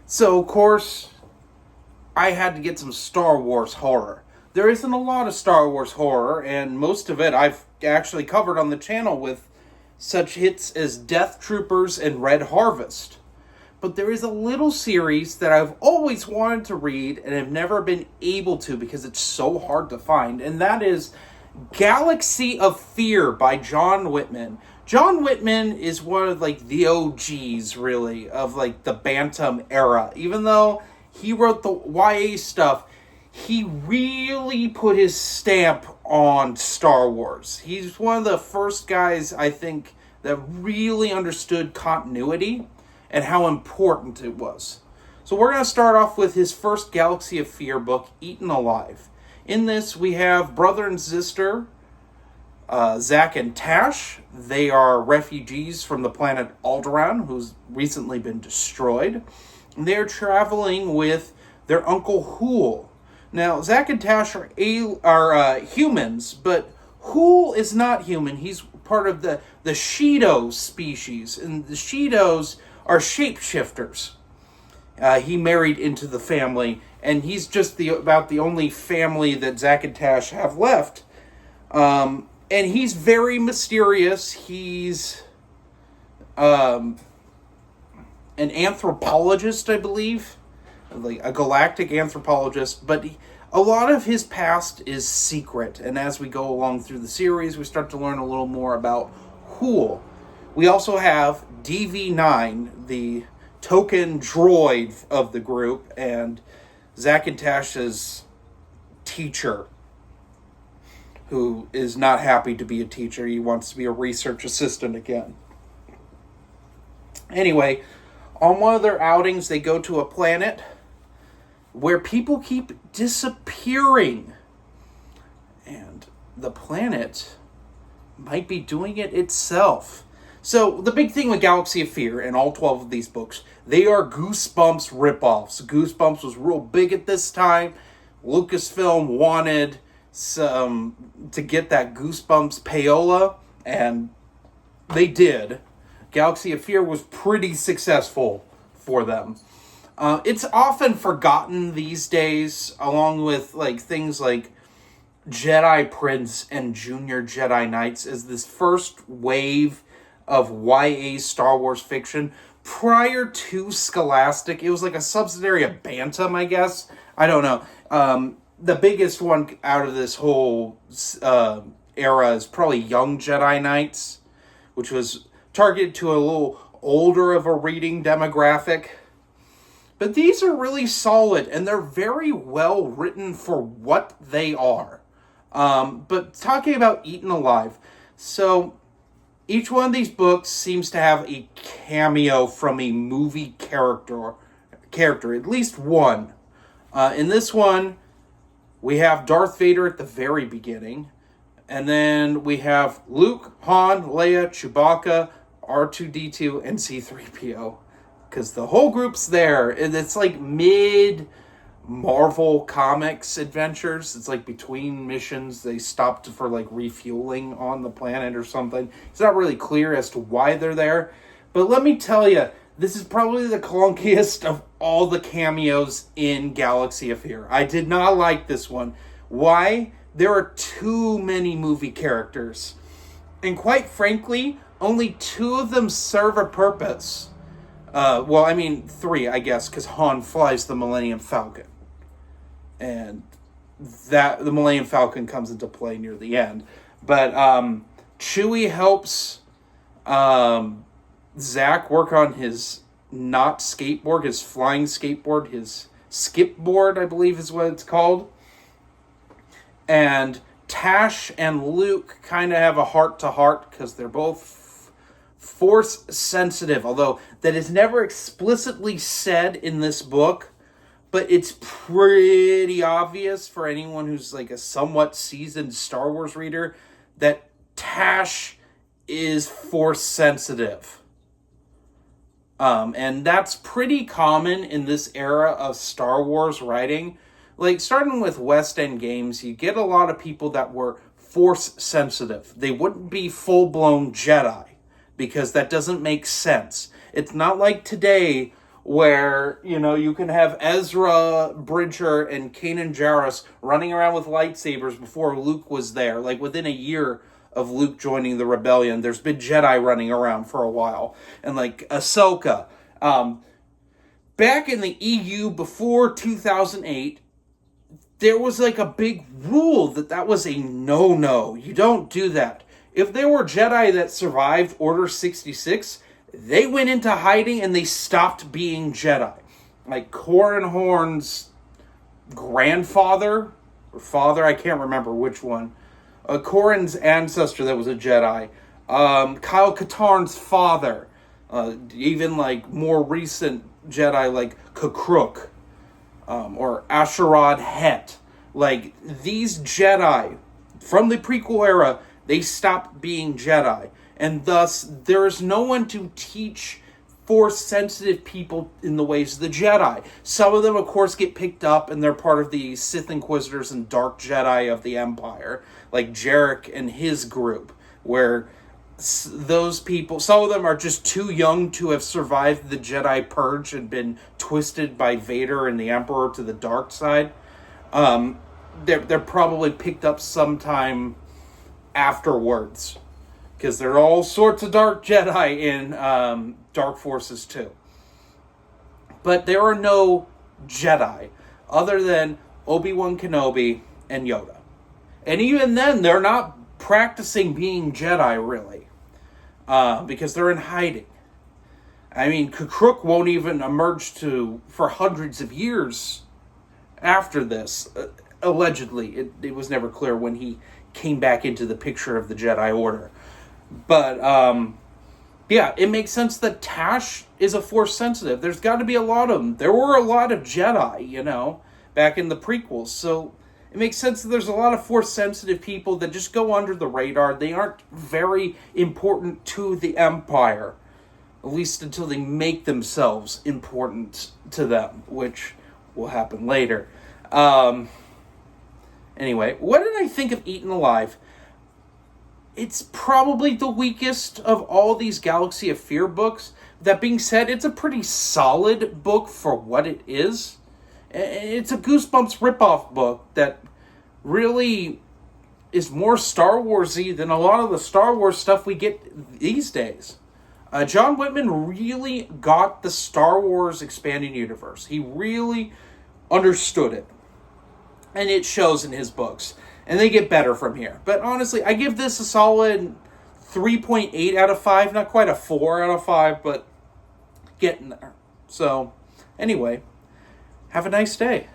So, of course, I had to get some Star Wars horror. There isn't a lot of Star Wars horror, and most of it I've actually covered on the channel with such hits as Death Troopers and Red Harvest. But there is a little series that I've always wanted to read and have never been able to because it's so hard to find, and that is Galaxy of Fear by John Whitman. John Whitman is one of the OGs really of the Bantam era. Even though he wrote the YA stuff, he really put his stamp on Star Wars. He's one of the first guys, I think, that really understood continuity and how important it was. So we're going to start off with his first Galaxy of Fear book, Eaten Alive. In this, we have brother and sister, Zach and Tash. They are refugees from the planet Alderaan, who's recently been destroyed. And they're traveling with their uncle Hool. Now, Zach and Tash are humans, but Hool is not human. He's part of the Shido species, and the Shidos are shapeshifters. He married into the family, and he's just about the only family that Zach and Tash have left. And he's very mysterious. He's an anthropologist, I believe, like a galactic anthropologist, but a lot of his past is secret. And as we go along through the series, we start to learn a little more about Hool. We also have DV9, the token droid of the group, and Zach and Tash's teacher, who is not happy to be a teacher. He wants to be a research assistant again. Anyway, on one of their outings, they go to a planet where people keep disappearing. And the planet might be doing it itself. So, the big thing with Galaxy of Fear and all 12 of these books, they are Goosebumps ripoffs. Goosebumps was real big at this time. Lucasfilm wanted to get that Goosebumps payola, and they did. Galaxy of Fear was pretty successful for them. It's often forgotten these days, along with things like Jedi Prince and Junior Jedi Knights, as this first wave of YA Star Wars fiction. Prior to Scholastic, it was like a subsidiary of Bantam, I guess. I don't know. The biggest one out of this whole era is probably Young Jedi Knights, which was targeted to a little older of a reading demographic. But these are really solid, and they're very well written for what they are. But talking about Eaten Alive, so each one of these books seems to have a cameo from a movie character, at least one. In this one, we have Darth Vader at the very beginning, and then we have Luke, Han, Leia, Chewbacca, R2-D2, and C-3PO. Because the whole group's there, and it's like mid-Marvel Comics adventures. It's like between missions, they stopped for refueling on the planet or something. It's not really clear as to why they're there. But let me tell you, this is probably the clunkiest of all the cameos in Galaxy of Fear. I did not like this one. Why? There are too many movie characters. And quite frankly, only 2 of them serve a purpose. Well, I mean 3, I guess, because Han flies the Millennium Falcon. And the Millennium Falcon comes into play near the end. But Chewie helps Zach work on his not skateboard, his flying skateboard, his skipboard, I believe is what it's called. And Tash and Luke kind of have a heart-to-heart because they're both force sensitive, although that is never explicitly said in this book, but it's pretty obvious for anyone who's a somewhat seasoned Star Wars reader that Tash is force sensitive. And that's pretty common in this era of Star Wars writing. Starting with West End Games, you get a lot of people that were force sensitive. They wouldn't be full-blown Jedi, because that doesn't make sense. It's not like today where, you know, you can have Ezra Bridger and Kanan Jarrus running around with lightsabers before Luke was there. Like, within a year of Luke joining the rebellion, there's been Jedi running around for a while. And, like, Ahsoka. Back in the EU before 2008, there was, like, a big rule that was a no-no. You don't do that. If there were Jedi that survived Order 66, they went into hiding and they stopped being Jedi. Like Corran Horn's grandfather or father, I can't remember which one. Corran's ancestor that was a Jedi. Kyle Katarn's father. Even like more recent Jedi like Kukruk. Or Asherad Het. Like these Jedi from the prequel era, they stopped being Jedi. And thus, there is no one to teach Force-sensitive people in the ways of the Jedi. Some of them, of course, get picked up, and they're part of the Sith Inquisitors and Dark Jedi of the Empire, like Jarek and his group, where those people, some of them are just too young to have survived the Jedi Purge and been twisted by Vader and the Emperor to the dark side. They're probably picked up sometime afterwards. Because there are all sorts of Dark Jedi in Dark Forces too. But there are no Jedi other than Obi-Wan Kenobi and Yoda. And even then, they're not practicing being Jedi, really. Because they're in hiding. I mean, Kukruk won't even emerge for hundreds of years after this. Allegedly. It was never clear when he came back into the picture of the Jedi Order. But, yeah, it makes sense that Tash is a Force sensitive. There's got to be a lot of them. There were a lot of Jedi, you know, back in the prequels. So it makes sense that there's a lot of Force sensitive people that just go under the radar. They aren't very important to the Empire. At least until they make themselves important to them, which will happen later. Anyway, what did I think of Eaten Alive? It's probably the weakest of all these Galaxy of Fear books. That being said, it's a pretty solid book for what it is. It's a Goosebumps ripoff book that really is more Star Wars-y than a lot of the Star Wars stuff we get these days. John Whitman really got the Star Wars expanded universe. He really understood it. And it shows in his books. And they get better from here. But honestly, I give this a solid 3.8 out of 5. Not quite a 4 out of 5, but getting there. So, anyway, have a nice day.